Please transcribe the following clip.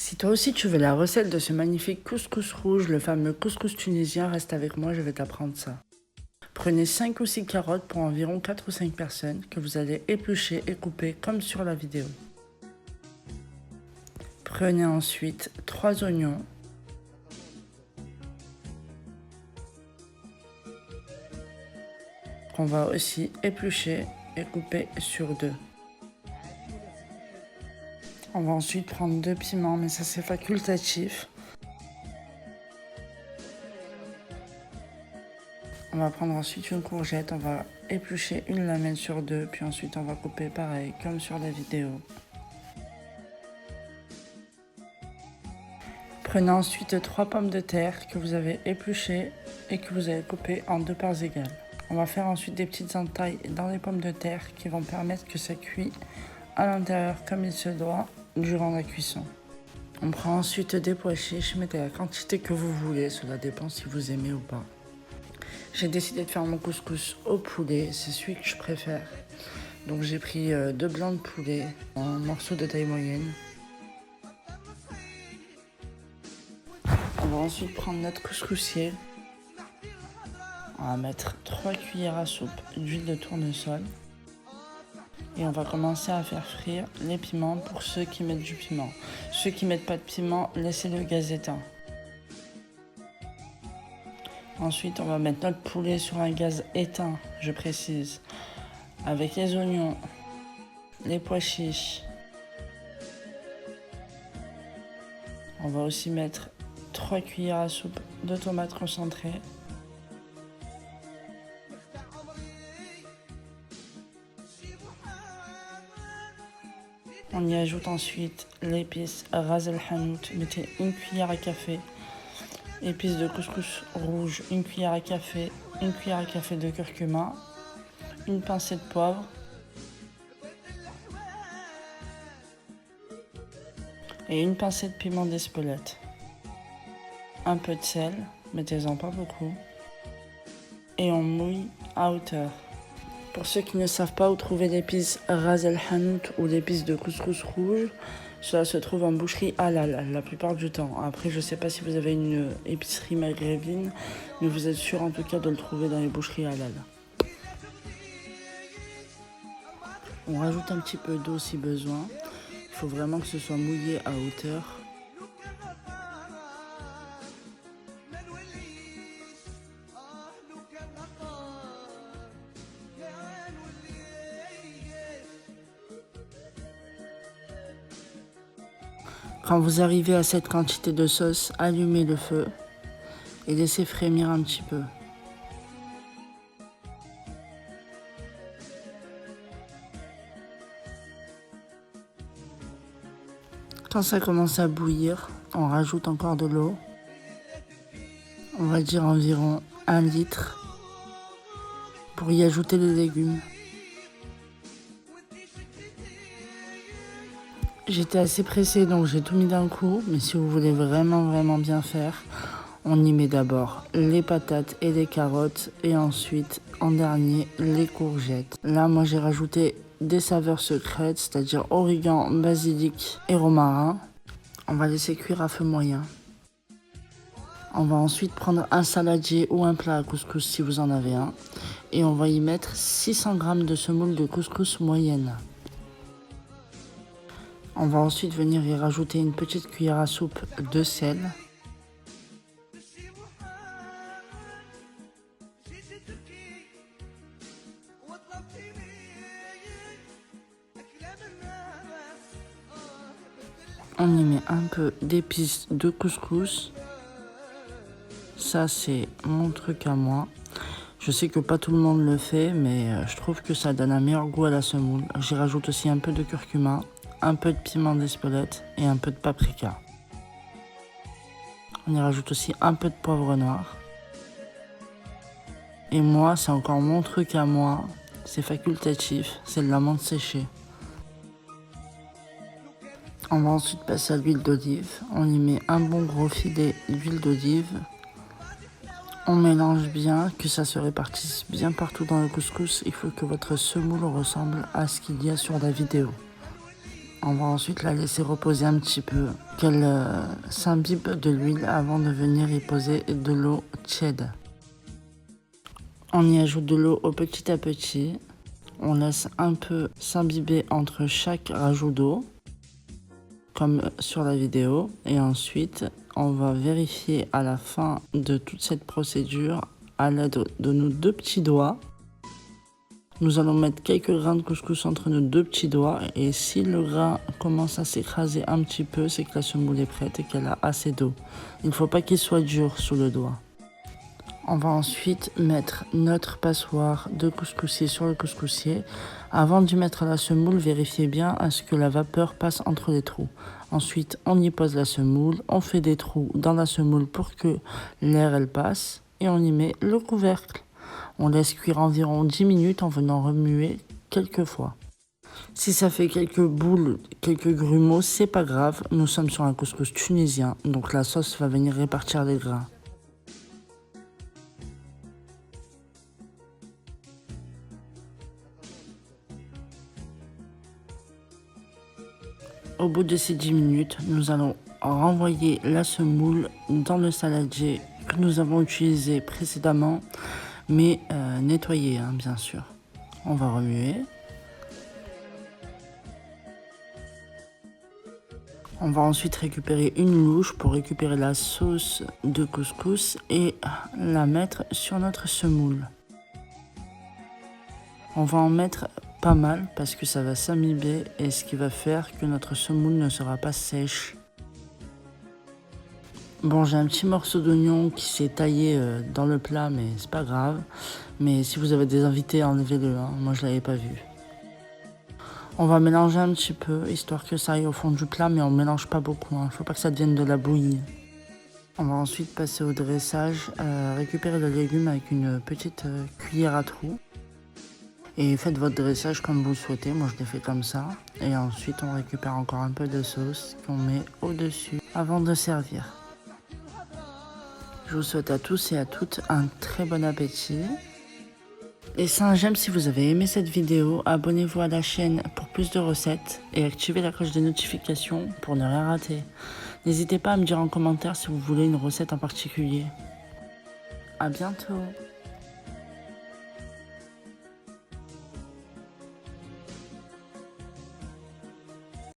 Si toi aussi tu veux la recette de ce magnifique couscous rouge, le fameux couscous tunisien, reste avec moi, je vais t'apprendre ça. Prenez 5 ou 6 carottes pour environ 4 ou 5 personnes que vous allez éplucher et couper comme sur la vidéo. Prenez ensuite 3 oignons. Qu'on va aussi éplucher et couper sur 2. On va ensuite prendre 2 piments, mais ça c'est facultatif. On va prendre ensuite une courgette, on va éplucher une lamelle sur 2, puis ensuite on va couper pareil comme sur la vidéo. Prenez ensuite 3 pommes de terre que vous avez épluchées et que vous avez coupées en 2 parts égales. On va faire ensuite des petites entailles dans les pommes de terre qui vont permettre que ça cuise à l'intérieur comme il se doit durant la cuisson. On prend ensuite des pois chiches, mettez la quantité que vous voulez, cela dépend si vous aimez ou pas. J'ai décidé de faire mon couscous au poulet, c'est celui que je préfère. Donc j'ai pris 2 blancs de poulet en morceaux de taille moyenne. On va ensuite prendre notre couscoussier. On va mettre 3 cuillères à soupe d'huile de tournesol. Et on va commencer à faire frire les piments pour ceux qui mettent du piment. Ceux qui mettent pas de piment, laissez le gaz éteint. Ensuite, on va mettre notre poulet sur un gaz éteint, je précise, avec les oignons, les pois chiches. On va aussi mettre 3 cuillères à soupe de tomates concentrées. On y ajoute ensuite l'épice Ras El Hanout, mettez 1 cuillère à café. Épices de couscous rouge, 1 cuillère à café, 1 cuillère à café de curcuma, une pincée de poivre et une pincée de piment d'Espelette. Un peu de sel, mettez-en pas beaucoup, et on mouille à hauteur. Pour ceux qui ne savent pas où trouver l'épice Ras El Hanout ou l'épice de couscous rouge, cela se trouve en boucherie halal la plupart du temps. Après, je ne sais pas si vous avez une épicerie maghrébine, mais vous êtes sûr en tout cas de le trouver dans les boucheries halal. On rajoute un petit peu d'eau si besoin. Il faut vraiment que ce soit mouillé à hauteur. Quand vous arrivez à cette quantité de sauce, allumez le feu et laissez frémir un petit peu. Quand ça commence à bouillir, on rajoute encore de l'eau. On va dire environ 1 litre pour y ajouter les légumes. J'étais assez pressée donc j'ai tout mis d'un coup, mais si vous voulez vraiment bien faire, on y met d'abord les patates et les carottes et ensuite en dernier les courgettes. Là moi j'ai rajouté des saveurs secrètes, c'est-à-dire origan, basilic et romarin. On va laisser cuire à feu moyen. On va ensuite prendre un saladier ou un plat à couscous si vous en avez un. Et on va y mettre 600 g de semoule de couscous moyenne. On va ensuite venir y rajouter une petite cuillère à soupe de sel. On y met un peu d'épices de couscous. Ça, c'est mon truc à moi. Je sais que pas tout le monde le fait, mais je trouve que ça donne un meilleur goût à la semoule. J'y rajoute aussi un peu de curcuma, un peu de piment d'Espelette et un peu de paprika. On y rajoute aussi un peu de poivre noir. Et moi, c'est encore mon truc à moi. C'est facultatif, c'est de la menthe séchée. On va ensuite passer à l'huile d'olive. On y met un bon gros filet d'huile d'olive. On mélange bien, que ça se répartisse bien partout dans le couscous. Il faut que votre semoule ressemble à ce qu'il y a sur la vidéo. On va ensuite la laisser reposer un petit peu, qu'elle s'imbibe de l'huile avant de venir y poser de l'eau tiède. On y ajoute de l'eau au petit à petit. On laisse un peu s'imbiber entre chaque rajout d'eau, comme sur la vidéo. Et ensuite, on va vérifier à la fin de toute cette procédure à l'aide de nos 2 petits doigts. Nous allons mettre quelques grains de couscous entre nos 2 petits doigts. Et si le grain commence à s'écraser un petit peu, c'est que la semoule est prête et qu'elle a assez d'eau. Il ne faut pas qu'il soit dur sous le doigt. On va ensuite mettre notre passoire de couscoussier sur le couscoussier. Avant d'y mettre la semoule, vérifiez bien à ce que la vapeur passe entre les trous. Ensuite, on y pose la semoule, on fait des trous dans la semoule pour que l'air elle passe et on y met le couvercle. On laisse cuire environ 10 minutes en venant remuer quelques fois. Si ça fait quelques boules, quelques grumeaux, c'est pas grave. Nous sommes sur un couscous tunisien, donc la sauce va venir répartir les grains. Au bout de ces 10 minutes, nous allons renvoyer la semoule dans le saladier que nous avons utilisé précédemment, mais nettoyé bien sûr. On va remuer. On va ensuite récupérer une louche pour récupérer la sauce de couscous et la mettre sur notre semoule. On va en mettre pas mal parce que ça va s'imbiber et ce qui va faire que notre semoule ne sera pas sèche. Bon, j'ai un petit morceau d'oignon qui s'est taillé dans le plat, mais c'est pas grave. Mais si vous avez des invités, enlevez-le, moi je l'avais pas vu. On va mélanger un petit peu, histoire que ça aille au fond du plat, mais on mélange pas beaucoup, il faut pas que ça devienne de la bouillie. On va ensuite passer au dressage, récupérer le légume avec une petite cuillère à trous. Et faites votre dressage comme vous le souhaitez, moi je l'ai fait comme ça. Et ensuite on récupère encore un peu de sauce qu'on met au-dessus avant de servir. Je vous souhaite à tous et à toutes un très bon appétit. Laissez un j'aime si vous avez aimé cette vidéo, abonnez-vous à la chaîne pour plus de recettes et activez la cloche de notification pour ne rien rater. N'hésitez pas à me dire en commentaire si vous voulez une recette en particulier. À bientôt.